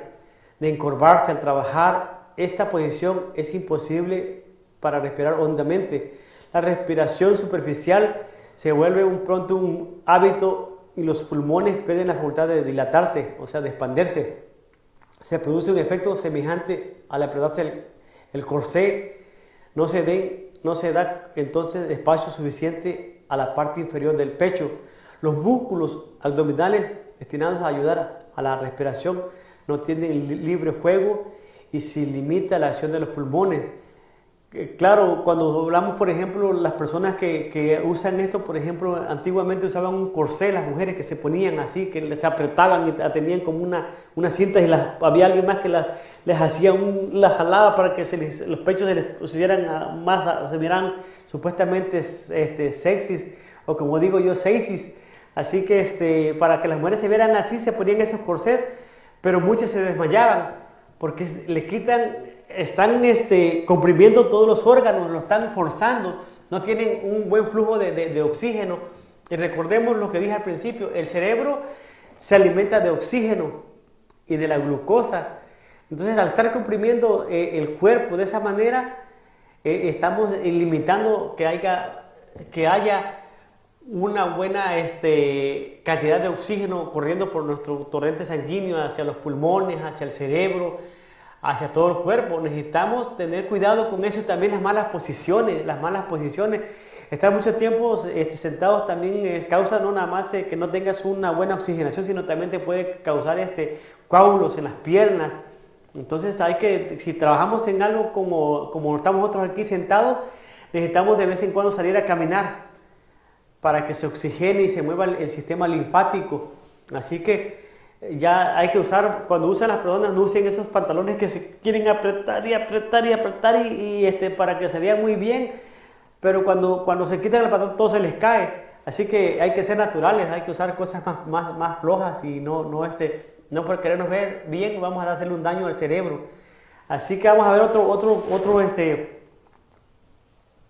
de encorvarse al trabajar. Esta posición es imposible para respirar hondamente. La respiración superficial se vuelve pronto un hábito y los pulmones pierden la facultad de dilatarse, o sea, de expandirse. Se produce un efecto semejante al apretarse el corsé. No se da entonces espacio suficiente a la parte inferior del pecho. Los músculos abdominales destinados a ayudar a la respiración no tienen libre juego y se limita la acción de los pulmones. Claro, cuando hablamos, por ejemplo, las personas que usan esto, por ejemplo, antiguamente usaban un corsé, las mujeres que se ponían así, que se apretaban y tenían como una cinta, y había alguien más que les hacía las jalaba para que los pechos se les pusieran más, se vieran supuestamente sexys, o como digo yo, sexys. Así que para que las mujeres se vieran así, se ponían esos corsés, pero muchas se desmayaban porque le quitan. Están comprimiendo todos los órganos, lo están forzando, no tienen un buen flujo de oxígeno. Y recordemos lo que dije al principio, el cerebro se alimenta de oxígeno y de la glucosa. Entonces, al estar comprimiendo el cuerpo de esa manera, estamos limitando que haya una buena cantidad de oxígeno corriendo por nuestro torrente sanguíneo hacia los pulmones, hacia el cerebro, hacia todo el cuerpo. Necesitamos tener cuidado con eso. También las malas posiciones. Estar mucho tiempo sentados también causa no nada más que no tengas una buena oxigenación, sino también te puede causar coágulos en las piernas. Entonces si trabajamos en algo como estamos nosotros aquí sentados, necesitamos de vez en cuando salir a caminar para que se oxigene y se mueva el sistema linfático. Así que ya hay que usar, cuando usan las personas, no usen esos pantalones que se quieren apretar para que se vean muy bien, pero cuando se quitan el pantalón todo se les cae. Así que hay que ser naturales, hay que usar cosas más flojas y no por querernos ver bien vamos a hacerle un daño al cerebro. Así que vamos a ver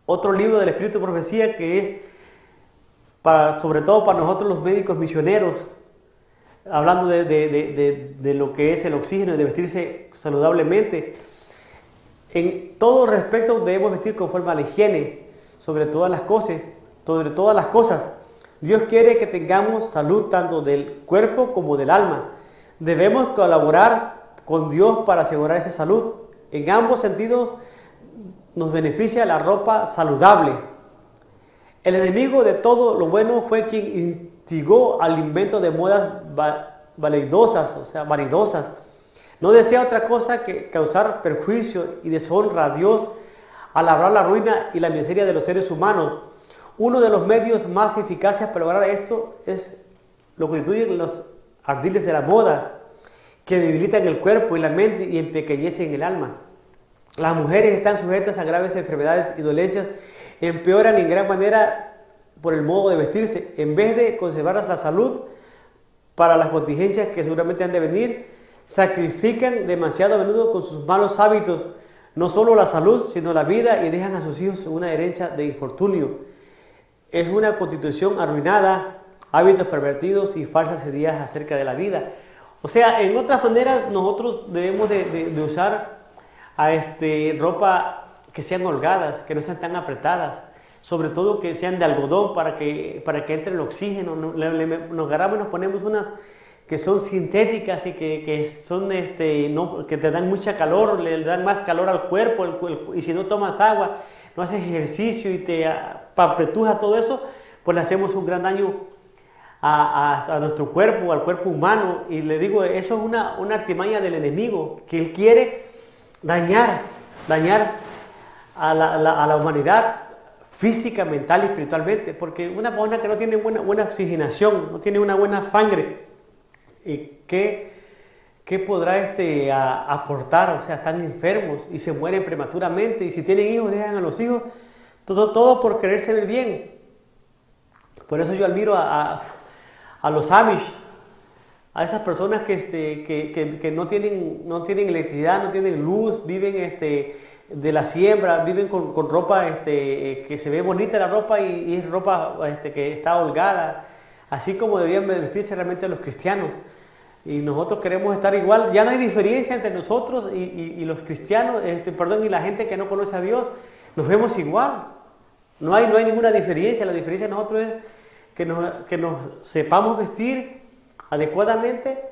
otro libro del Espíritu de Profecía, que es sobre todo para nosotros los médicos misioneros, hablando de lo que es el oxígeno y de vestirse saludablemente. En todo respecto debemos vestir conforme a la higiene, sobre todas las cosas. Dios quiere que tengamos salud tanto del cuerpo como del alma. Debemos colaborar con Dios para asegurar esa salud. En ambos sentidos nos beneficia la ropa saludable. El enemigo de todo lo bueno fue quien instigó al invento de modas vanidosas. No desea otra cosa que causar perjuicio y deshonra a Dios al labrar la ruina y la miseria de los seres humanos. Uno de los medios más eficaces para lograr esto es lo que constituyen los ardiles de la moda, que debilitan el cuerpo y la mente y empequeñecen el alma. Las mujeres están sujetas a graves enfermedades y dolencias, empeoran en gran manera por el modo de vestirse. En vez de conservar la salud para las contingencias que seguramente han de venir, sacrifican demasiado a menudo con sus malos hábitos, no solo la salud, sino la vida, y dejan a sus hijos una herencia de infortunio. Es una constitución arruinada, hábitos pervertidos y falsas ideas acerca de la vida. O sea, en otras maneras, nosotros debemos de usar ropa que sean holgadas, que no sean tan apretadas, sobre todo que sean de algodón para que entre el oxígeno. Nos agarramos y nos ponemos unas que son sintéticas y que son que te dan mucha calor, le dan más calor al cuerpo, y si no tomas agua, no haces ejercicio y te apretuja todo eso, pues le hacemos un gran daño a nuestro cuerpo, al cuerpo humano. Y le digo, eso es una artimaña del enemigo, que él quiere dañar a la humanidad física, mental y espiritualmente, porque una persona que no tiene buena oxigenación, no tiene una buena sangre, ¿qué podrá aportar? O sea, están enfermos y se mueren prematuramente, y si tienen hijos, dejan a los hijos, todo por quererse ver bien. Por eso yo admiro a los Amish, a esas personas que no tienen electricidad, no tienen luz, viven de la siembra, viven con ropa que se ve bonita la ropa, y es ropa que está holgada, así como debían vestirse realmente los cristianos. Y nosotros queremos estar igual. Ya no hay diferencia entre nosotros y los cristianos, y la gente que no conoce a Dios. Nos vemos igual. No hay ninguna diferencia. La diferencia de nosotros es que nos sepamos vestir adecuadamente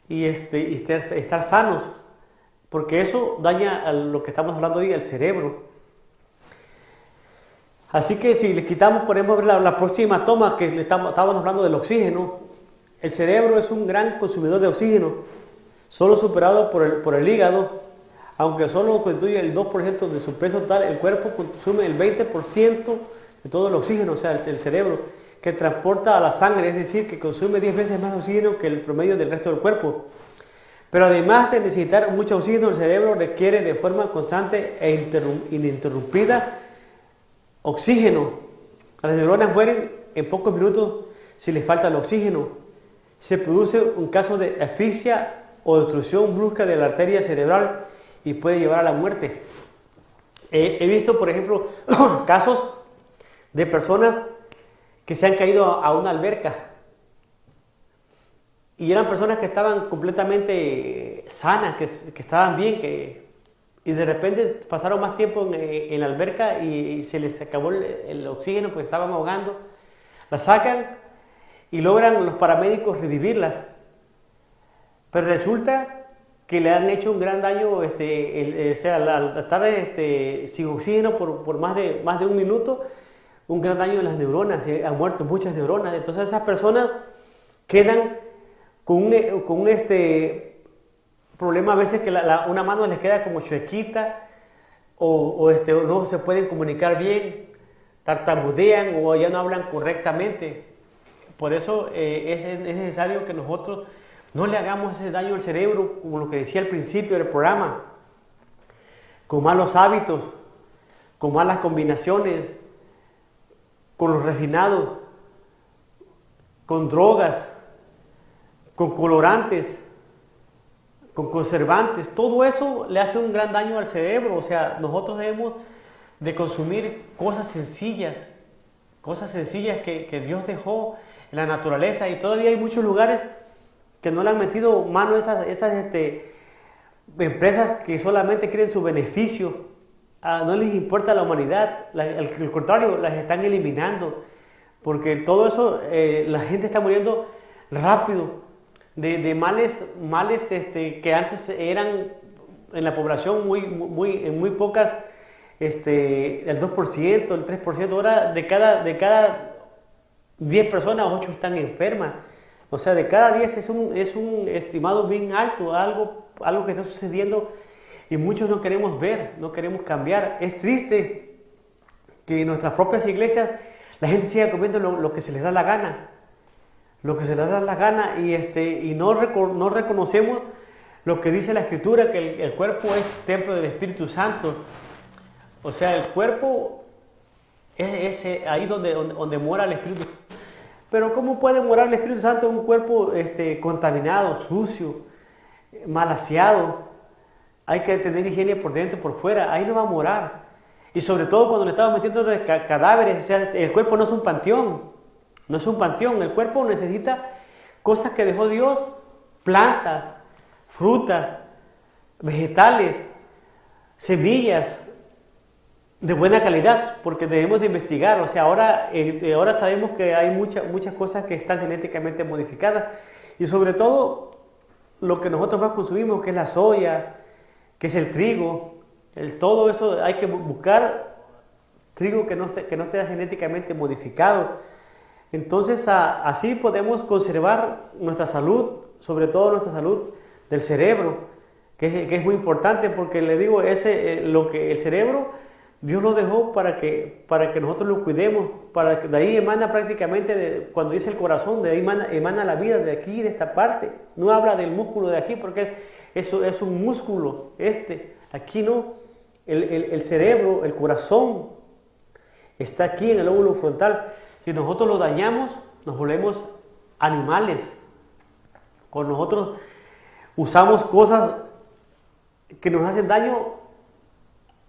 y estar sanos, porque eso daña a lo que estamos hablando hoy, el cerebro. Así que si le quitamos, por ejemplo, la próxima toma que estábamos hablando del oxígeno, el cerebro es un gran consumidor de oxígeno, solo superado por el hígado. Aunque solo constituye el 2% de su peso total, el cuerpo consume el 20% de todo el oxígeno, o sea, el cerebro, que transporta a la sangre, es decir, que consume 10 veces más oxígeno que el promedio del resto del cuerpo. Pero además de necesitar mucho oxígeno, el cerebro requiere de forma constante e ininterrumpida oxígeno. Las neuronas mueren en pocos minutos si les falta el oxígeno. Se produce un caso de asfixia o obstrucción brusca de la arteria cerebral y puede llevar a la muerte. He visto, por ejemplo, casos de personas que se han caído a una alberca, y eran personas que estaban completamente sanas, que estaban bien, y de repente pasaron más tiempo en la alberca y se les acabó el oxígeno, pues estaban ahogando. Las sacan y logran los paramédicos revivirlas, pero resulta que le han hecho un gran daño, al estar sin oxígeno por más de un minuto, un gran daño en las neuronas, han muerto muchas neuronas. Entonces esas personas quedan con un problema a veces, que una mano les queda como chuequita, o no se pueden comunicar bien, tartamudean o ya no hablan correctamente. Por eso es necesario que nosotros no le hagamos ese daño al cerebro, como lo que decía al principio del programa, con malos hábitos, con malas combinaciones, con los refinados, con drogas, con colorantes, con conservantes. Todo eso le hace un gran daño al cerebro. O sea, nosotros debemos de consumir cosas sencillas que Dios dejó en la naturaleza, y todavía hay muchos lugares que no le han metido mano a esas empresas que solamente quieren su beneficio. No les importa la humanidad, al contrario, las están eliminando, porque todo eso, la gente está muriendo rápido de males que antes eran en la población en muy pocas, el 2%, el 3%, ahora de cada 10 personas, 8 están enfermas. O sea, de cada 10 es un estimado bien alto, algo que está sucediendo. Y muchos no queremos ver, no queremos cambiar. Es triste que en nuestras propias iglesias la gente siga comiendo lo que se les da la gana. Lo que se les da la gana, y no reconocemos lo que dice la Escritura, que el cuerpo es templo del Espíritu Santo. O sea, el cuerpo es ahí donde mora el Espíritu Santo. Pero ¿cómo puede morar el Espíritu Santo en un cuerpo contaminado, sucio, mal aseado? Hay que tener higiene por dentro y por fuera. Ahí no va a morar. Y sobre todo cuando le estamos metiendo cadáveres. O sea, el cuerpo no es un panteón. No es un panteón. El cuerpo necesita cosas que dejó Dios. Plantas, frutas, vegetales, semillas de buena calidad, porque debemos de investigar. O sea, ahora sabemos que hay muchas cosas que están genéticamente modificadas, y sobre todo lo que nosotros más consumimos, que es la soya, que es el trigo, todo eso hay que buscar trigo que no esté genéticamente modificado. Entonces así podemos conservar nuestra salud, sobre todo nuestra salud del cerebro, que es muy importante, porque le digo, el cerebro Dios lo dejó para que nosotros lo cuidemos, para que de ahí emana prácticamente, cuando dice el corazón, de ahí emana la vida, de aquí, de esta parte. No habla del músculo de aquí, porque eso es un músculo, aquí no. El cerebro, el corazón, está aquí en el lóbulo frontal. Si nosotros lo dañamos, nos volvemos animales. Cuando nosotros usamos cosas que nos hacen daño,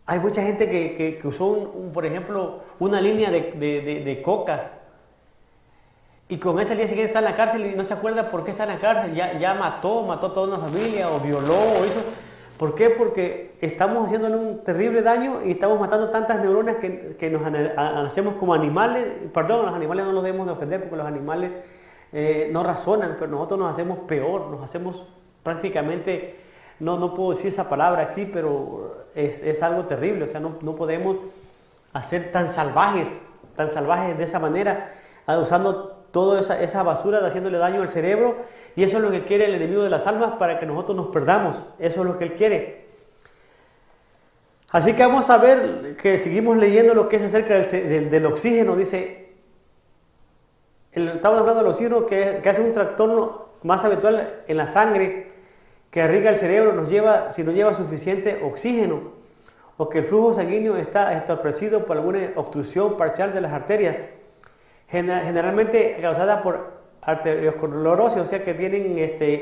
hay mucha gente que usó, por ejemplo, una línea de coca, y con ese día siguiente está en la cárcel y no se acuerda por qué está en la cárcel. Ya mató a toda una familia, o violó, o hizo. ¿Por qué? Porque estamos haciéndole un terrible daño y estamos matando tantas neuronas que nos hacemos como animales. Perdón, a los animales no los debemos de ofender, porque los animales no razonan, pero nosotros nos hacemos peor, nos hacemos prácticamente, no puedo decir esa palabra aquí, pero es algo terrible. O sea, no podemos hacer tan salvajes de esa manera, usando toda esa basura, haciéndole daño al cerebro. Y eso es lo que quiere el enemigo de las almas, para que nosotros nos perdamos. Eso es lo que él quiere. Así que vamos a ver, que seguimos leyendo lo que es acerca del oxígeno. Dice, estamos hablando del oxígeno, que hace un trastorno más habitual en la sangre, que irriga el cerebro, si no lleva suficiente oxígeno, o que el flujo sanguíneo está entorpecido por alguna obstrucción parcial de las arterias, generalmente causada por arteriosclerosis. O sea, que tienen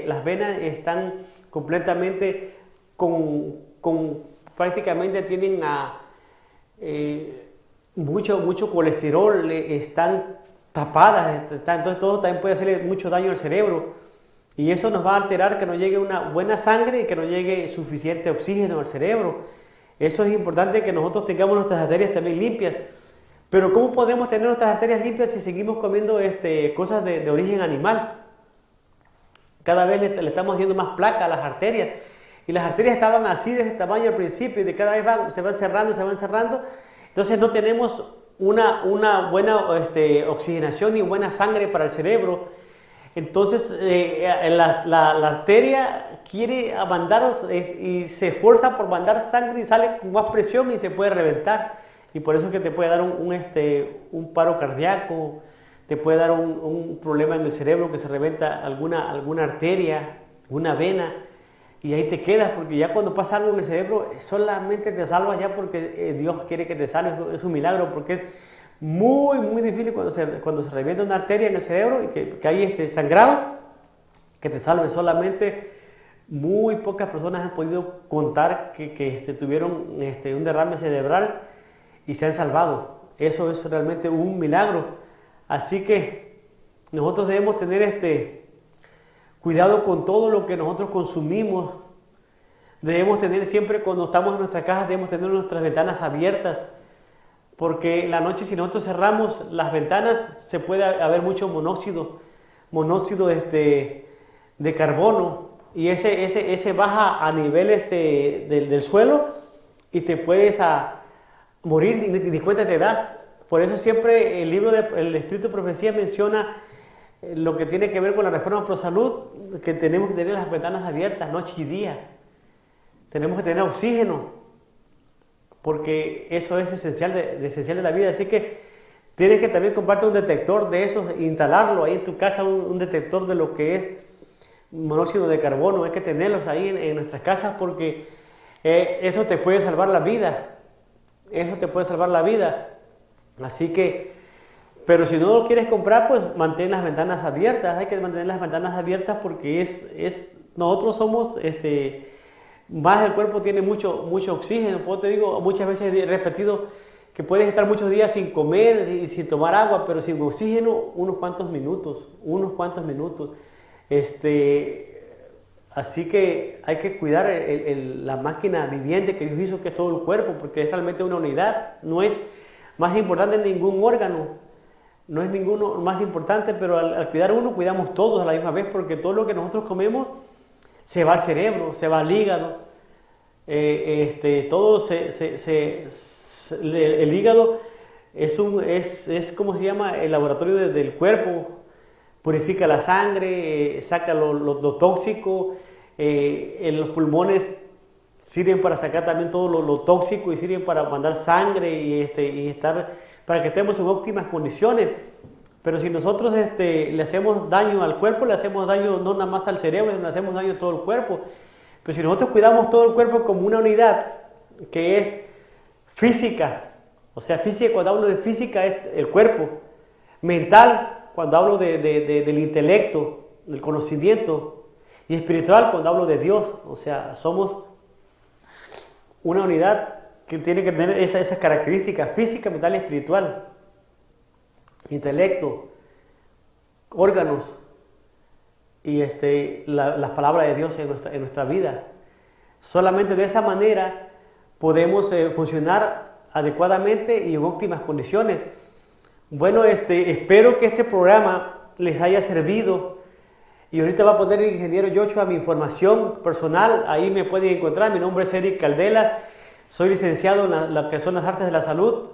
las venas están completamente prácticamente tienen mucho colesterol, están tapadas, entonces todo también puede hacerle mucho daño al cerebro, y eso nos va a alterar que no llegue una buena sangre y que no llegue suficiente oxígeno al cerebro. Eso es importante, que nosotros tengamos nuestras arterias también limpias. Pero ¿cómo podemos tener nuestras arterias limpias si seguimos comiendo cosas de origen animal? Cada vez le estamos haciendo más placa a las arterias. Y las arterias estaban así de ese tamaño al principio, y de cada vez se van cerrando. Entonces no tenemos una buena oxigenación y buena sangre para el cerebro. Entonces la arteria quiere mandar y se esfuerza por mandar sangre, y sale con más presión y se puede reventar. Y por eso es que te puede dar un paro cardíaco, te puede dar un problema en el cerebro, que se reventa alguna arteria, una vena, y ahí te quedas, porque ya cuando pasa algo en el cerebro, solamente te salvas ya porque Dios quiere que te salves. Es un milagro, porque es muy, muy difícil cuando se revienta una arteria en el cerebro y que hay sangrado, que te salves. Solamente muy pocas personas han podido contar que tuvieron un derrame cerebral y se han salvado. Eso es realmente un milagro. Así que nosotros debemos tener cuidado con todo lo que nosotros consumimos. Debemos tener siempre, cuando estamos en nuestra casa, debemos tener nuestras ventanas abiertas, porque la noche, si nosotros cerramos las ventanas, se puede haber mucho monóxido de carbono, y ese baja a nivel del suelo, y te puedes morir y ni cuenta te das. Por eso siempre el libro del Espíritu de Profecía menciona lo que tiene que ver con la reforma pro salud, que tenemos que tener las ventanas abiertas noche y día. Tenemos que tener oxígeno, porque eso es esencial de la vida. Así que tienes que también comprarte un detector de esos, instalarlo ahí en tu casa, un detector de lo que es monóxido de carbono. Hay que tenerlos ahí en nuestras casas, porque eso te puede salvar la vida. Eso te puede salvar la vida. Así que, pero si no lo quieres comprar, pues mantén las ventanas abiertas. Hay que mantener las ventanas abiertas, porque nosotros somos, más el cuerpo tiene mucho oxígeno. Pues te digo, muchas veces he repetido que puedes estar muchos días sin comer y sin tomar agua, pero sin oxígeno unos cuantos minutos. Así que hay que cuidar la máquina viviente que Dios hizo, que es todo el cuerpo, porque es realmente una unidad. No es más importante ningún órgano, no es ninguno más importante, pero al cuidar uno, cuidamos todos a la misma vez, porque todo lo que nosotros comemos se va al cerebro, se va al hígado, todo el hígado es como se llama el laboratorio del cuerpo, purifica la sangre, saca lo tóxico, en los pulmones sirven para sacar también todo lo tóxico y sirven para mandar sangre y estar para que estemos en óptimas condiciones. Pero si nosotros le hacemos daño al cuerpo, le hacemos daño no nada más al cerebro, sino le hacemos daño a todo el cuerpo. Pero si nosotros cuidamos todo el cuerpo como una unidad que es física, o sea, física, cuando hablo de física es el cuerpo, mental, cuando hablo del intelecto, del conocimiento, y espiritual, cuando hablo de Dios, o sea, somos una unidad que tiene que tener esas características física, mental y espiritual. Intelecto, órganos y las palabras de Dios en nuestra vida. Solamente de esa manera podemos funcionar adecuadamente y en óptimas condiciones. Bueno, espero que este programa les haya servido. Y ahorita va a poner el ingeniero Joshua mi información personal. Ahí me pueden encontrar. Mi nombre es Eric Caldela. Soy licenciado en lo que son las artes de la salud,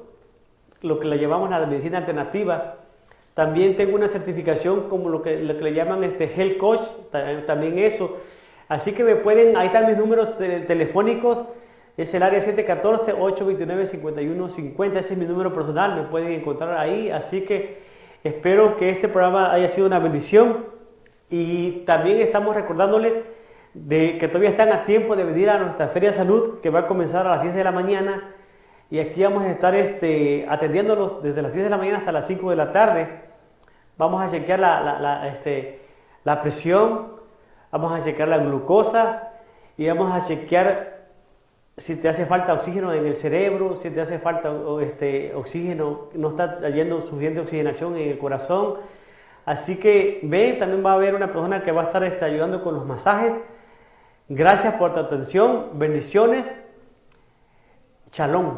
lo que le llamamos la medicina alternativa. También tengo una certificación como lo que le llaman Health Coach, también eso. Así que me pueden, ahí están mis números telefónicos, es el área 714-829-5150, ese es mi número personal, me pueden encontrar ahí. Así que espero que este programa haya sido una bendición y también estamos recordándoles de que todavía están a tiempo de venir a nuestra Feria de Salud, que va a comenzar a las 10 de la mañana. Y aquí vamos a estar atendiéndolos desde las 10 de la mañana hasta las 5 de la tarde. Vamos a chequear la presión, vamos a chequear la glucosa y vamos a chequear si te hace falta oxígeno en el cerebro, si te hace falta oxígeno, no está yendo suficiente oxigenación en el corazón. Así que también va a haber una persona que va a estar ayudando con los masajes. Gracias por tu atención, bendiciones, shalom.